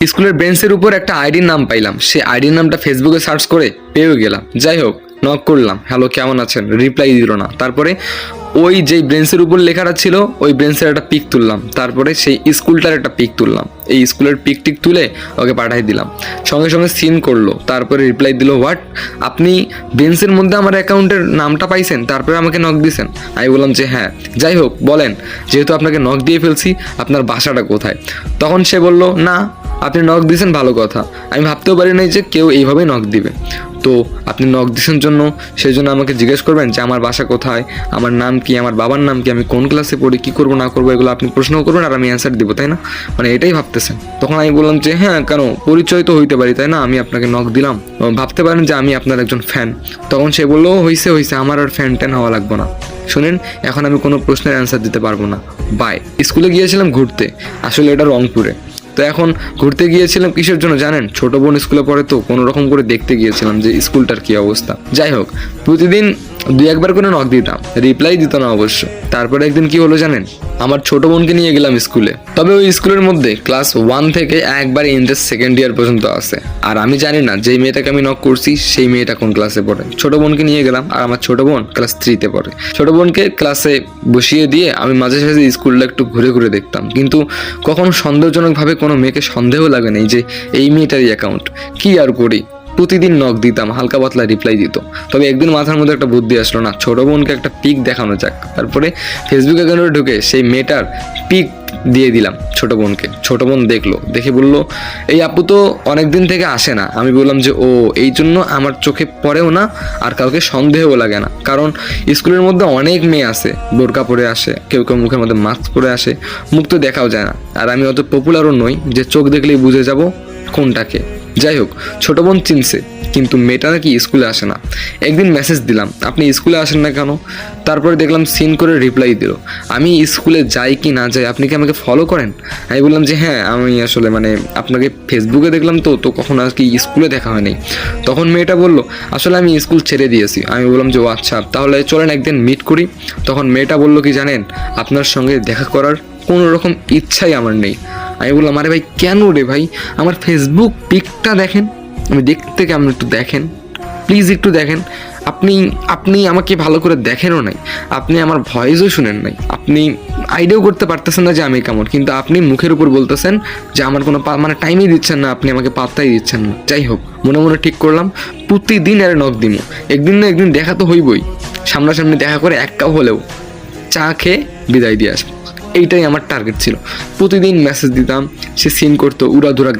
স্কুলের বেঞ্চের উপর একটা আইডির নাম পাইলাম, সে আইডির নামটা ফেসবুকে সার্চ করে পেয়েও গেলাম। যাই হোক, নক করলাম, হ্যালো কেমন আছেন, রিপ্লাই দিল না। তারপরে ওই যেই বেঞ্চের উপর লেখাটা ছিল ওই বেঞ্চের একটা পিক তুললাম, তারপরে সেই স্কুলটার একটা পিক তুললাম, এই স্কুলের পিক টিক তুলে ওকে পাঠাই দিলাম। সঙ্গে সঙ্গে সিন করলো, তারপরে রিপ্লাই দিল, হোয়াট, আপনি বেঞ্চের মধ্যে আমার অ্যাকাউন্টের নামটা পাইছেন তারপরে আমাকে নক দিয়েছেন? আমি বললাম যে হ্যাঁ। যাই হোক বলেন, যেহেতু আপনাকে নক দিয়ে ফেলছি আপনার বাসাটা কোথায়? তখন সে বলল, না আপনি নক দিয়েছেন ভালো কথা, আমি ভাবতেও পারি নাই যে কেউ এইভাবেই নক দিবে। তো আপনি নক দিয়েছেন জন্য সেই জন্য আমাকে জিজ্ঞেস করবেন যে আমার বাসা কোথায়, আমার নাম কি, আমার বাবার নাম কি, আমি কোন ক্লাসে পড়ি, কী করবো না করবো, এগুলো আপনি প্রশ্ন করবেন আর আমি অ্যান্সার দিব, তাই না? মানে এটাই ভাবতেছেন। তখন আমি বললাম যে হ্যাঁ কেন, পরিচয় তো হইতে পারি তাই না, আমি আপনাকে নক দিলাম, ভাবতে পারেন যে আমি আপনার একজন ফ্যান। তখন সে বললো, হইছে হইছে, আমার আর ফ্যান ট্যান হওয়া লাগবে না। শুনেন, এখন আমি কোনো প্রশ্নের অ্যান্সার দিতে পারবো না, বাই। স্কুলে গিয়েছিলাম ঘুরতে, আসলে এটা রংপুরে। তো এখন ঘুরতে গিয়েছিলাম কিসের জন্য জানেন? ছোট বোন স্কুলে পড়ে, তো কোনো রকম করে দেখতে গিয়েছিলাম যে স্কুলটার কি অবস্থা। যাই হোক, প্রতিদিন দুই একবার করে নক দিতাম, রিপ্লাই দিত না অবশ্য। তারপরে একদিন কি হলো জানেন, আমার ছোট বোনকে নিয়ে গেলাম স্কুলে। তবে ওই স্কুলের মধ্যে ক্লাস 1 থেকে একবার ইন্টার সেকেন্ড ইয়ার পর্যন্ত আছে। আর আমি জানি না যেই মেয়েটাকে আমি নক করছি সেই মেয়েটা কোন ক্লাসে পড়ে। ছোট বোনকে নিয়ে গেলাম, আর আমার ছোট বোন ক্লাস 3-তে পড়ে। ছোট বোনকে ক্লাসে বসিয়ে দিয়ে আমি মাঝে সাঝে স্কুলটা একটু ঘুরে ঘুরে দেখতাম, কিন্তু কখনো সন্দেহজনকভাবে কোনো মেয়েকে সন্দেহ লাগে নাই যে এই মেয়েটারই অ্যাকাউন্ট। কি আর করি, প্রতিদিন নক দিতাম, হালকা পাতলা রিপ্লাই দিত। তবে একদিন মাথার মধ্যে একটা বুদ্ধি আসলো, না ছোট বোনকে একটা পিক দেখানো যাক। তারপরে ফেসবুক অ্যাকাউন্টে ঢুকে সেই মেয়েটার পিক দিয়ে দিলাম ছোট বোনকে। ছোট বোন দেখলো, দেখে বললো, এই আপু তো অনেকদিন থেকে আসে না। আমি বললাম যে ও, এই জন্য আমার চোখে পড়েও না আর কাউকে সন্দেহও লাগে না, কারণ স্কুলের মধ্যে অনেক মেয়ে আছে বোরকা পরে আসে, কেউ কেউ মুখের মধ্যে মাস্ক পরে আসে, মুখ তো দেখাও যায় না। আর আমি অত পপুলারও নই যে চোখ দেখলেই বুঝে যাব কোনটাকে। যাই হোক, ছোট বোন চিনছে, কিন্তু মেয়েটা নাকি স্কুলে আসে না। একদিন মেসেজ দিলাম, আপনি স্কুলে আসেন না কেন? তারপরে দেখলাম সিন করে রিপ্লাই দিল, আমি স্কুলে যাই কি না যাই আপনি কি আমাকে ফলো করেন? আমি বললাম যে হ্যাঁ, আমি আসলে মানে আপনাকে ফেসবুকে দেখলাম, তো তো কখন আর কি স্কুলে দেখা হয়নি। তখন মেয়েটা বলল, আসলে আমি স্কুল ছেড়ে দিয়েছি। আমি বললাম যে ও আচ্ছা, তাহলে চলেন একদিন মিট করি। তখন মেয়েটা বলল কি জানেন, আপনার সঙ্গে দেখা করার কোনো রকম ইচ্ছাই আমার নেই। আমি বললাম, আরে ভাই কেন রে ভাই, আমার ফেসবুক পিকটা দেখেন, আমি দেখতে কেমন একটু দেখেন, প্লিজ একটু দেখেন। আপনি আমাকে ভালো করে দেখেনও নাই, আপনি আমার ভয়েসও শুনেন নাই, আপনি আইডিয়াও করতে পারতেছেন না যে আমি কেমন, কিন্তু আপনি মুখের উপর বলতেছেন যে আমার কোনো মানে টাইমই দিচ্ছেন না, আপনি আমাকে পাত্তাই দিচ্ছেন না। যাই হোক, মনে মনে ঠিক করলাম প্রতিদিন আরে নক দিমু, একদিন না একদিন দেখা তো হইবই, সামনাসামনি দেখা করে এক কাপ হলেও চা খেয়ে বিদায় দিয়ে আসবো। এইটাই আমার টার্গেট ছিল। প্রতিদিন মেসেজ দিতাম, সে সিন করতো, উড়াধুরা